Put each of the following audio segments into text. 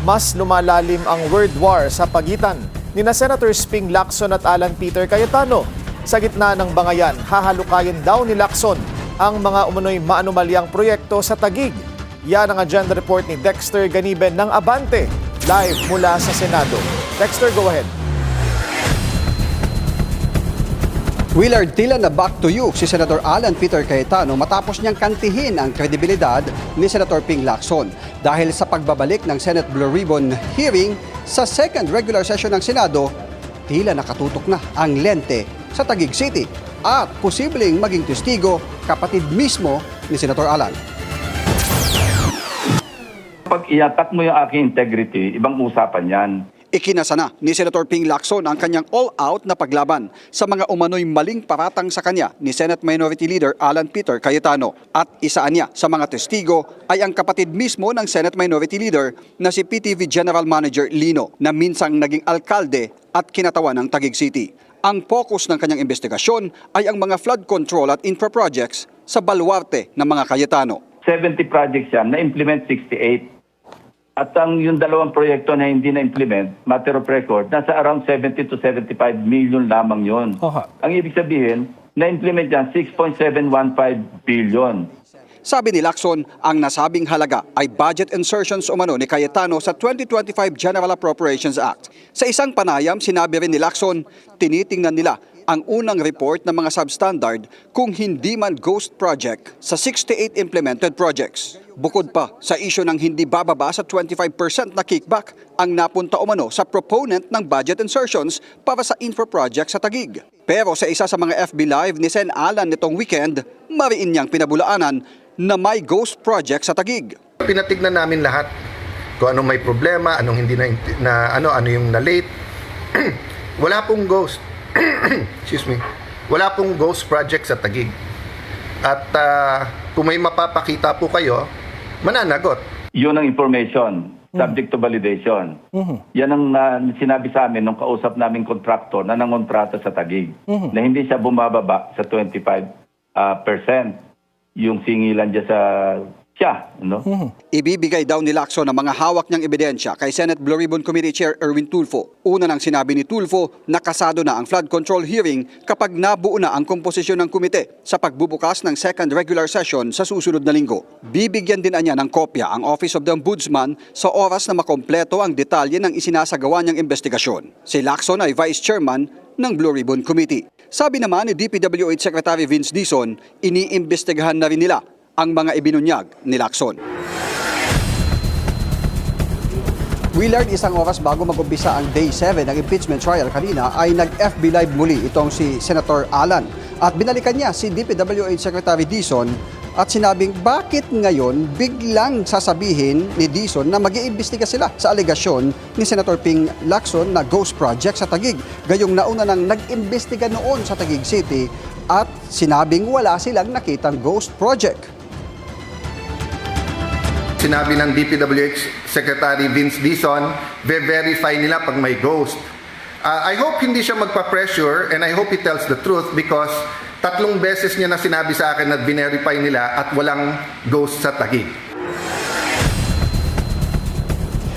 mas lumalalim ang word war sa pagitan ni Senators Ping Lacson at Alan Peter Cayetano. Sa gitna ng bangayan, hahalukayin daw ni Lacson ang mga umunoy maanumalyang proyekto sa Taguig. Yan ang agenda report ni Dexter Ganiben ng Abante, live mula sa Senado. Dexter, go ahead. Willard, tila na back to you si Senator Alan Peter Cayetano matapos niyang kantihin ang kredibilidad ni Senator Ping Lacson dahil sa pagbabalik ng Senate Blue Ribbon hearing sa second regular session ng Senado, tila nakatutok na ang lente sa Taguig City at posibleng maging testigo kapatid mismo ni Senator Alan. Pag iatak mo yung aking integrity, ibang usapan yan. Ikinasa na ni Senator Ping Lacson ang kanyang all-out na paglaban sa mga umano'y maling paratang sa kanya ni Senate Minority Leader Alan Peter Cayetano. At isaan niya sa mga testigo ay ang kapatid mismo ng Senate Minority Leader na si PTV General Manager Lino na minsang naging alkalde at kinatawan ng Taguig City. Ang focus ng kanyang investigasyon ay ang mga flood control at infra projects sa baluarte ng mga Cayetano. 70 projects yan, na-implement 68. At ang yung dalawang proyekto na hindi na-implement, matter of record, nasa around 70 to 75 million lamang yun. Ang ibig sabihin, na-implement yan 6.715 billion. Sabi ni Lacson, ang nasabing halaga ay budget insertions umano ni Cayetano sa 2025 General Appropriations Act. Sa isang panayam, sinabi rin ni Lacson, tinitingnan nila ang unang report ng mga substandard kung hindi man ghost project sa 68 implemented projects. Bukod pa sa isyu ng hindi bababa sa 25% na kickback ang napunta umano sa proponent ng budget insertions para sa infra project sa Taguig. Pero sa isa sa mga FB Live ni Sen Alan nitong weekend, mariin niyang pinabulaanan na may ghost project sa Taguig. Pinatignan namin lahat kung anong may problema, anong hindi ano yung na-late. Wala pong ghost. Excuse me. Wala pong ghost project sa Taguig. At kung may mapapakita po kayo, mananagot. Yun ang information, subject to validation. Yan ang sinabi sa amin nung kausap naming contractor na nangontrata sa Taguig, na hindi siya bumababa sa 25% yung singilan dyan sa siya. No? Ibibigay daw ni Lacson ang mga hawak niyang ebidensya kay Senate Blue Ribbon Committee Chair Erwin Tulfo. Una nang sinabi ni Tulfo, nakasado na ang flood control hearing kapag nabuo na ang komposisyon ng komite sa pagbubukas ng second regular session sa susunod na linggo. Bibigyan din niya ng kopya ang Office of the Ombudsman sa oras na makompleto ang detalye ng isinasagawa niyang investigasyon. Si Lacson ay Vice Chairman ng Blue Ribbon Committee. Sabi naman ni DPWH Secretary Vince Dizon, iniimbestigahan na rin nila ang mga ibinunyag ni Lacson. Willard, isang oras bago mag-umpisa ang Day 7 ng impeachment trial kanina ay nag-FB Live muli itong si Senator Alan. At binalikan niya si DPWH Secretary Dizon at sinabing bakit ngayon biglang sasabihin ni Dizon na mag-iimbestiga sila sa alegasyon ni Senator Ping Lacson na ghost project sa Taguig. Gayong nauna nang nag-imbestiga noon sa Taguig City at sinabing wala silang nakitang ghost project. Sinabi ng DPWH Secretary Vince Dizon, verify nila pag may ghost. I hope hindi siya magpa-pressure and I hope he tells the truth because 3 beses niya na sinabi sa akin na verify nila at walang ghost sa Taguig.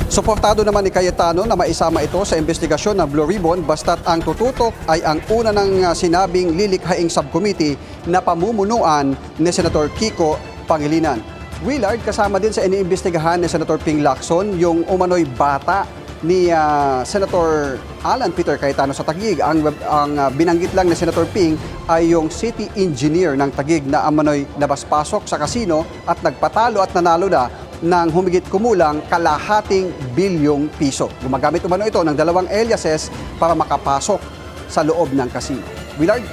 Suportado naman ni Cayetano na maisama ito sa investigasyon ng Blue Ribbon basta't ang tututok ay ang una ng sinabing lilikhaing subcommittee na pamumunuan ni Senator Kiko Pangilinan. Willard, kasama din sa iniimbestigahan ni Senator Ping Lacson yung umano'y bata ni Senator Alan Peter Cayetano sa Taguig. Ang binanggit lang ni Senator Ping ay yung city engineer ng Taguig na umano'y nabaspasok sa kasino at nagpatalo at nanalo na ng humigit kumulang kalahating bilyong piso. Gumagamit umano ito ng 2 aliases para makapasok sa loob ng kasino. Willard?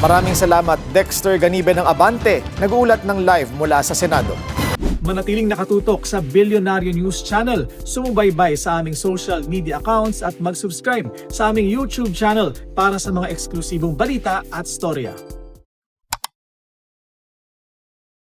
Maraming salamat, Dexter Ganiben ng Abante, nag-uulat ng live mula sa Senado. Manatiling nakatutok sa Bilyonaryo News Channel, sumubaybay sa aming social media accounts at mag-subscribe sa aming YouTube channel para sa mga eksklusibong balita at storya.